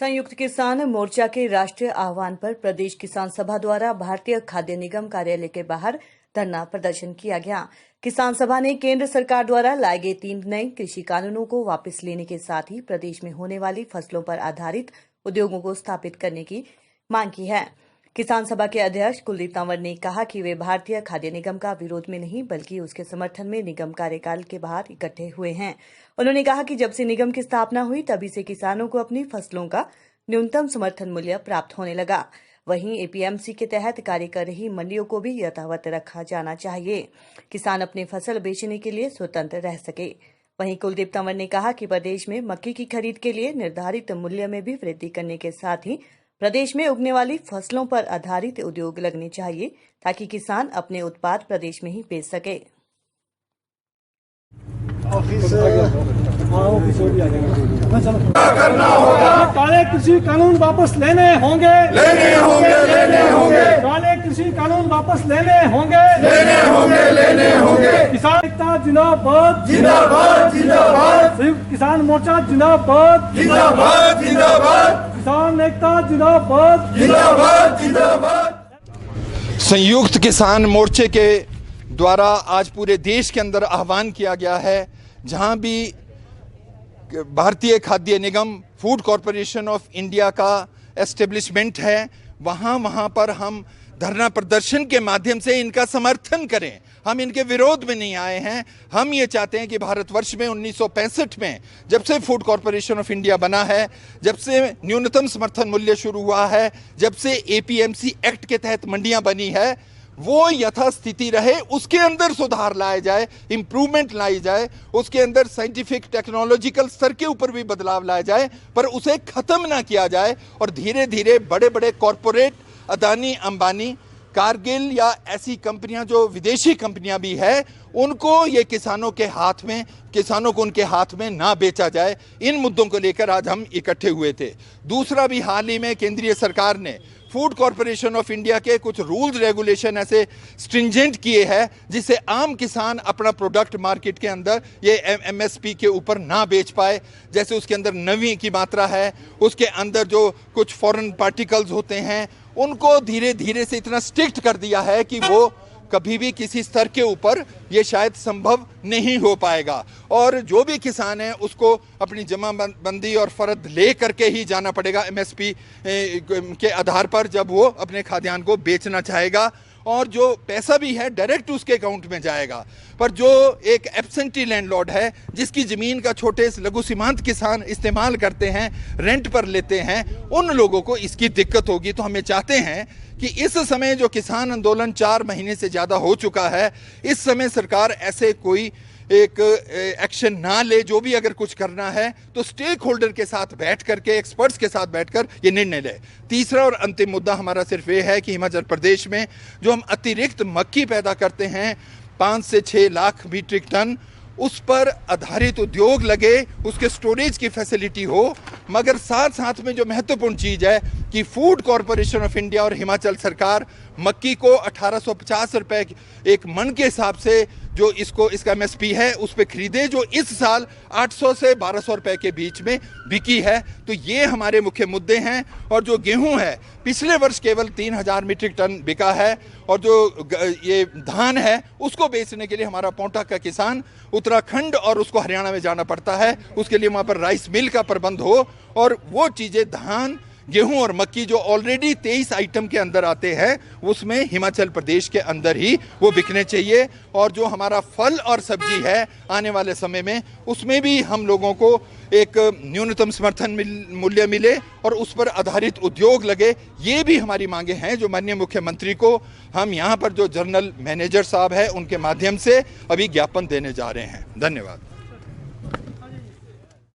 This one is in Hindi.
संयुक्त किसान मोर्चा के राष्ट्रीय आह्वान पर प्रदेश किसान सभा द्वारा भारतीय खाद्य निगम कार्यालय के बाहर धरना प्रदर्शन किया गया। किसान सभा ने केंद्र सरकार द्वारा लाए गए 3 नए कृषि कानूनों को वापस लेने के साथ ही प्रदेश में होने वाली फसलों पर आधारित उद्योगों को स्थापित करने की मांग की है। किसान सभा के अध्यक्ष कुलदीप तंवर ने कहा कि वे भारतीय खाद्य निगम का विरोध में नहीं बल्कि उसके समर्थन में निगम कार्यकाल के बाहर इकट्ठे हुए हैं। उन्होंने कहा कि जब से निगम की स्थापना हुई तभी से किसानों को अपनी फसलों का न्यूनतम समर्थन मूल्य प्राप्त होने लगा। वहीं एपीएमसी के तहत कार्य कर रही मंडियों को भी यथावत रखा जाना चाहिए, किसान अपनी फसल बेचने के लिए स्वतंत्र रह सके। वहीं कुलदीप तंवर ने कहा कि प्रदेश में मक्की की खरीद के लिए निर्धारित मूल्य में भी वृद्धि करने के साथ ही प्रदेश में उगने वाली फसलों पर आधारित उद्योग लगने चाहिए ताकि किसान अपने उत्पाद प्रदेश में ही बेच सके। काले कृषि कानून वापस लेने होंगे, काले कृषि कानून वापस लेने होंगे। किसान एकता जिंदाबाद, संयुक्त किसान मोर्चा जिंदाबाद, किसान एकता जिंदाबाद। संयुक्त किसान मोर्चे के द्वारा आज पूरे देश के अंदर आह्वान किया गया है, जहां भी भारतीय खाद्य निगम फूड कॉरपोरेशन ऑफ इंडिया का एस्टेब्लिशमेंट है, वहां पर हम धरना प्रदर्शन के माध्यम से इनका समर्थन करें। हम इनके विरोध में नहीं आए हैं। हम ये चाहते हैं कि भारतवर्ष में 1965 में जब से फूड कॉरपोरेशन ऑफ इंडिया बना है, जब से न्यूनतम समर्थन मूल्य शुरू हुआ है, जब से एपीएमसी एक्ट के तहत मंडियां बनी है, वो यथास्थिति रहे, उसके अंदर सुधार लाया जाए, इंप्रूवमेंट लाई जाए, उसके अंदर साइंटिफिक टेक्नोलॉजिकल स्तर के ऊपर भी बदलाव लाया जाए, पर उसे खत्म ना किया जाए और धीरे धीरे बड़े बड़े कॉरपोरेट अदानी अंबानी कारगिल या ऐसी कंपनियां जो विदेशी कंपनियां भी है, उनको ये किसानों को उनके हाथ में ना बेचा जाए। इन मुद्दों को लेकर आज हम इकट्ठे हुए थे। दूसरा भी हाल ही में केंद्रीय सरकार ने फूड कॉरपोरेशन ऑफ इंडिया के कुछ रूल्स रेगुलेशन ऐसे स्ट्रिंजेंट किए हैं जिससे आम किसान अपना प्रोडक्ट मार्केट के अंदर ये एमएसपी के ऊपर ना बेच पाए। जैसे उसके अंदर नमी की मात्रा है, उसके अंदर जो कुछ फॉरेन पार्टिकल्स होते हैं, उनको धीरे धीरे से इतना स्ट्रिक्ट कर दिया है कि वो कभी भी किसी स्तर के ऊपर ये शायद संभव नहीं हो पाएगा। और जो भी किसान है उसको अपनी जमाबंदी और फर्द ले करके ही जाना पड़ेगा एमएसपी के आधार पर, जब वो अपने खाद्यान्न को बेचना चाहेगा, और जो पैसा भी है डायरेक्ट उसके अकाउंट में जाएगा। पर जो एक एब्सेंटी लैंडलॉर्ड है, जिसकी ज़मीन का छोटे लघु सीमांत किसान इस्तेमाल करते हैं, रेंट पर लेते हैं, उन लोगों को इसकी दिक्कत होगी। तो हमें चाहते हैं कि इस समय जो किसान आंदोलन 4 महीने से ज़्यादा हो चुका है, इस समय सरकार ऐसे कोई एक एक्शन ना ले। जो भी अगर कुछ करना है तो स्टेक होल्डर के साथ बैठ करके, एक्सपर्ट्स के साथ बैठकर ये निर्णय ले। तीसरा और अंतिम मुद्दा हमारा सिर्फ ये है कि हिमाचल प्रदेश में जो हम अतिरिक्त मक्की पैदा करते हैं 5 से 6 लाख मीट्रिक टन, उस पर आधारित उद्योग लगे, उसके स्टोरेज की फैसिलिटी हो। मगर साथ साथ में जो महत्वपूर्ण चीज़ है कि फूड कॉरपोरेशन ऑफ इंडिया और हिमाचल सरकार मक्की को 1850 रुपए एक मन के हिसाब से जो इसका एमएसपी है उस पर खरीदे, जो इस साल 800 से 1200 रुपए के बीच में बिकी है। तो ये हमारे मुख्य मुद्दे हैं। और जो गेहूं है, पिछले वर्ष केवल 3000 मीट्रिक टन बिका है, और जो ये धान है उसको बेचने के लिए हमारा पोंटा का किसान उत्तराखंड और उसको हरियाणा में जाना पड़ता है, उसके लिए वहाँ पर राइस मिल का प्रबंध हो, और वो चीज़ें धान, गेहूं और मक्की जो ऑलरेडी 23 आइटम के अंदर आते हैं, उसमें हिमाचल प्रदेश के अंदर ही वो बिकने चाहिए। और जो हमारा फल और सब्जी है आने वाले समय में, उसमें भी हम लोगों को एक न्यूनतम समर्थन मूल्य मिले और उस पर आधारित उद्योग लगे। ये भी हमारी मांगे हैं जो माननीय मुख्यमंत्री को हम यहाँ पर जो जनरल मैनेजर साहब है उनके माध्यम से अभी ज्ञापन देने जा रहे हैं। धन्यवाद।